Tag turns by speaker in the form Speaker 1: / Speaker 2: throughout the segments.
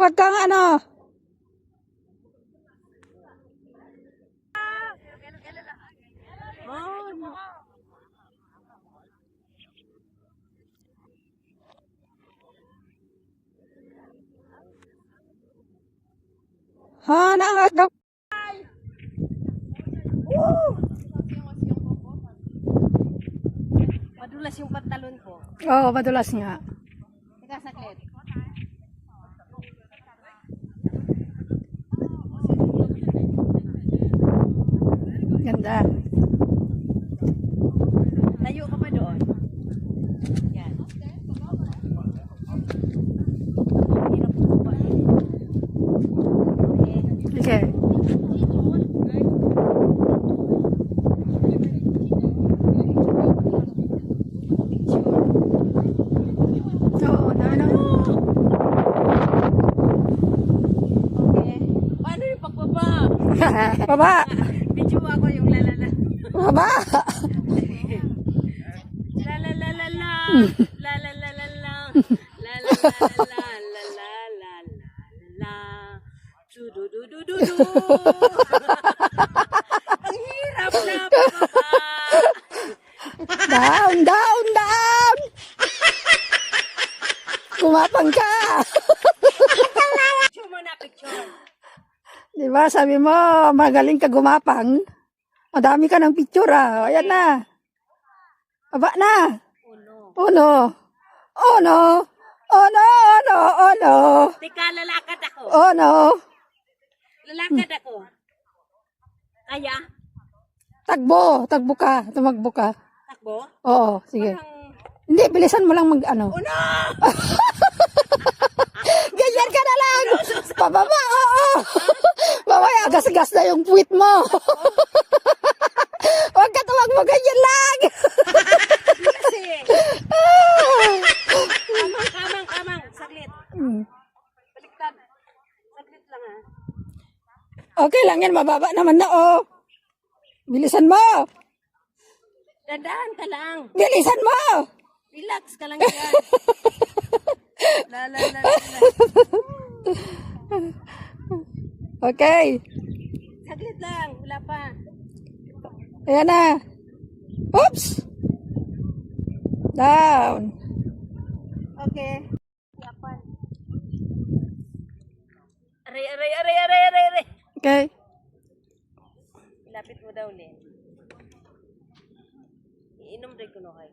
Speaker 1: Wag kang ano. Ha, naangagaw.
Speaker 2: Madulas yung pantalon ko.
Speaker 1: Oo, madulas nga.
Speaker 2: Teka, saglit.
Speaker 1: Ganda.
Speaker 2: Tayo ka pa doon. Yan. Hirap mo ba?
Speaker 1: Okay. Oo, ano?
Speaker 2: Okay. Paano yung pagbaba?
Speaker 1: Baba.
Speaker 2: Video ako yung lalala.
Speaker 1: Baba.
Speaker 2: Lalalala. Lalalala. Lalalala. Dududududu. Ang hirap na pababa.
Speaker 1: Down, down, down. Kumapang ka.
Speaker 2: Picture mo na, picture.
Speaker 1: Di ba, sabi mo, magaling ka gumapang. Madami ka ng picture ah. Ayan na. Baba na.
Speaker 2: Oh no.
Speaker 1: Oh no. Oh no. Oh no, oh no, oh no.
Speaker 2: Teka, lalakad ako.
Speaker 1: Oh no.
Speaker 2: Lalakad ako. Kaya?
Speaker 1: Takbo, takbo ka. Tumagbo ka.
Speaker 2: Takbo?
Speaker 1: Oo, sige.
Speaker 2: Parang...
Speaker 1: Hindi, bilisan mo lang mag ano.
Speaker 2: Oh no!
Speaker 1: Ganyan ka na lang. Pababa, oo. Mamaya, gas-gas na yung puwit mo. Huwag ka tumakbo, ganyan lang.
Speaker 2: Kasi... Kamang. Saglit. Baliktad. Saglit lang ha.
Speaker 1: Okay lang yan, mababa naman na, oh. Bilisan mo.
Speaker 2: Dadaan ka lang.
Speaker 1: Bilisan mo.
Speaker 2: Relax ka lang yan. La.
Speaker 1: Okay.
Speaker 2: Saglit lang. Wala pa.
Speaker 1: Ayan na. Oops. Down.
Speaker 2: Okay. Yapan. Aray.
Speaker 1: Okay.
Speaker 2: Ilapit mo daw, Len. Iinom rin ko no kayo.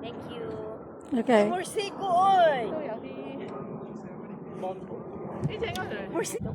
Speaker 2: Thank you.
Speaker 1: Okay.
Speaker 2: Morsiko, oy! Morsiko.